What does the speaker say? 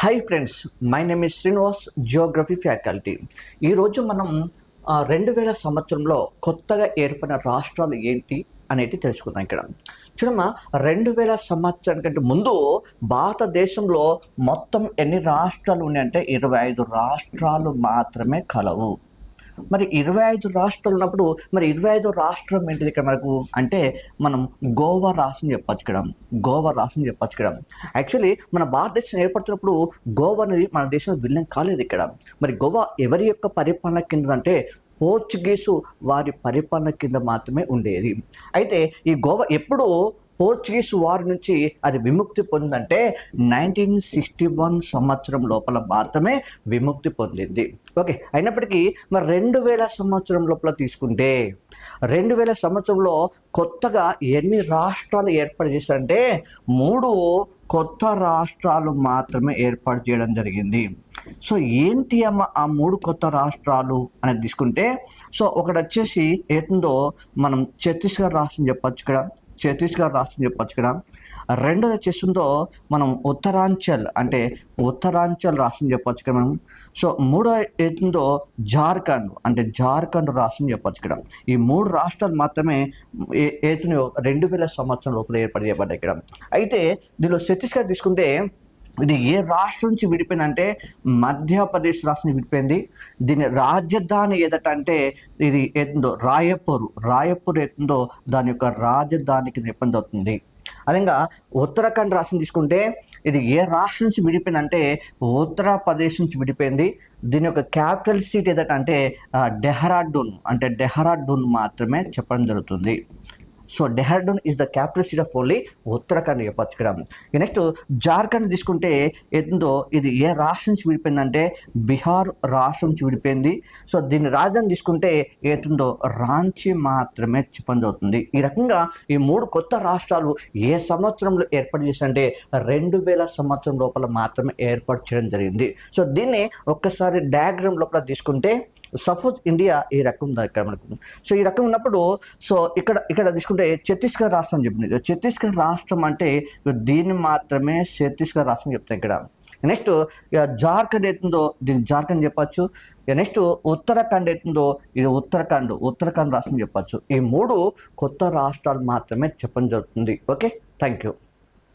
Hi friends, my name is Srinivas, Geography faculty. ఈరోజు మనం 2000 సంవత్సరంలో కొత్తగా ఏర్పడిన రాష్ట్రాలు ఏంటి అనేది తెలుసుకుందాం. ఇక్కడ చూడమ్మా, 2000 సంవత్సరం కంటే ముందు భారతదేశంలో మొత్తం ఎన్ని రాష్ట్రాలు ఉన్నాయంటే 25 రాష్ట్రాలు మాత్రమే కలవు. మరి 25 రాష్ట్రాలు ఉన్నప్పుడు మరి 25 రాష్ట్రం ఏంటిది ఇక్కడ మనకు అంటే మనం గోవా రాష్ట్రం చెప్పచ్చు ఇక్కడ. గోవా రాష్ట్రం చెప్పచ్చు ఇక్కడ. యాక్చువల్లీ మన భారతదేశం ఏర్పడుతున్నప్పుడు గోవా అనేది మన దేశంలో విలీనం కాలేదు ఇక్కడ. మరి గోవా ఎవరి యొక్క పరిపాలన కింద అంటే పోర్చుగీసు వారి పరిపాలన కింద మాత్రమే ఉండేది. అయితే ఈ గోవా ఎప్పుడు పోర్చుగీస్ వారి నుంచి అది విముక్తి పొందిందంటే 1961 సంవత్సరం లోపల మాత్రమే విముక్తి పొందింది. ఓకే, అయినప్పటికీ మరి 2000 సంవత్సరం లోపల తీసుకుంటే 2000 సంవత్సరంలో కొత్తగా ఎన్ని రాష్ట్రాలు ఏర్పాటు చేశారంటే 3 కొత్త రాష్ట్రాలు మాత్రమే ఏర్పాటు చేయడం జరిగింది. సో ఏంటి అమ్మ ఆ 3 కొత్త రాష్ట్రాలు అనేది తీసుకుంటే, సో ఒకటి వచ్చేసి ఏంటో మనం ఛత్తీస్గఢ్ రాష్ట్రం చెప్పచ్చు ఇక్కడ. ఛత్తీస్గఢ్ రాష్ట్రం చెప్పచ్చు ఇక్కడ. రెండోది వచ్చేసిందో మనం ఉత్తరాంచల్ అంటే ఉత్తరాంచల్ రాష్ట్రం చెప్పచ్చు ఇక్కడ మనం. సో మూడో ఏందో జార్ఖండ్ అంటే జార్ఖండ్ రాష్ట్రం చెప్పచ్చు ఇక్కడ. ఈ 3 రాష్ట్రాలు మాత్రమే ఏతుని 2000 సంవత్సరం లోపల ఏర్పాటు చేయబడ్డాయి ఇక్కడ. అయితే దీనిలో ఛత్తీస్గఢ్ తీసుకుంటే ఇది ఏ రాష్ట్రం నుంచి విడిపోయిందంటే మధ్యప్రదేశ్ రాష్ట్రం నుంచి విడిపోయింది. దీని రాజధాని ఏదటంటే ఇది ఏందో రాయపూర్ ఏందో దాని యొక్క రాజధానికి ఇబ్బంది అవుతుంది. అదేవిధంగా ఉత్తరాఖండ్ రాష్ట్రం తీసుకుంటే ఇది ఏ రాష్ట్రం నుంచి విడిపోయిందంటే ఉత్తరప్రదేశ్ నుంచి విడిపోయింది. దీని యొక్క క్యాపిటల్ సిటీ ఏదటంటే డెహ్రాడూన్ మాత్రమే చెప్పడం జరుగుతుంది. So Dehradun is the capital city of only Uttarakhand చెప్పచ్చు ఇక్కడ. నెక్స్ట్ జార్ఖండ్ తీసుకుంటే ఏందో ఇది ఏ రాష్ట్రం నుంచి విడిపోయిందంటే బీహార్ రాష్ట్రం నుంచి విడిపోయింది. సో దీని రాజధాని తీసుకుంటే ఏందో రాంచీ మాత్రమే చెప్పడం జరుగుతుంది. ఈ రకంగా ఈ 3 కొత్త రాష్ట్రాలు ఏ సంవత్సరంలో ఏర్పాటు చేశారంటే 2000 సంవత్సరం లోపల మాత్రమే ఏర్పాటు చేయడం జరిగింది. సో దీన్ని ఒక్కసారి డయాగ్రామ్ లోపల తీసుకుంటే సపోజ్ ఇండియా ఈ రకం ఉంది ఇక్కడ మనకు. సో ఈ రకం ఉన్నప్పుడు సో ఇక్కడ తీసుకుంటే ఛత్తీస్గఢ్ రాష్ట్రం చెప్పింది. ఛత్తీస్గఢ్ రాష్ట్రం అంటే దీన్ని మాత్రమే ఛత్తీస్గఢ్ రాష్ట్రం చెప్తాం ఇక్కడ. నెక్స్ట్ జార్ఖండ్ అవుతుందో దీన్ని జార్ఖండ్ చెప్పచ్చు. నెక్స్ట్ ఉత్తరాఖండ్ అవుతుందో ఇది ఉత్తరాఖండ్ రాష్ట్రం చెప్పచ్చు. ఈ 3 కొత్త రాష్ట్రాలు మాత్రమే చెప్పడం జరుగుతుంది. Okay, thank you.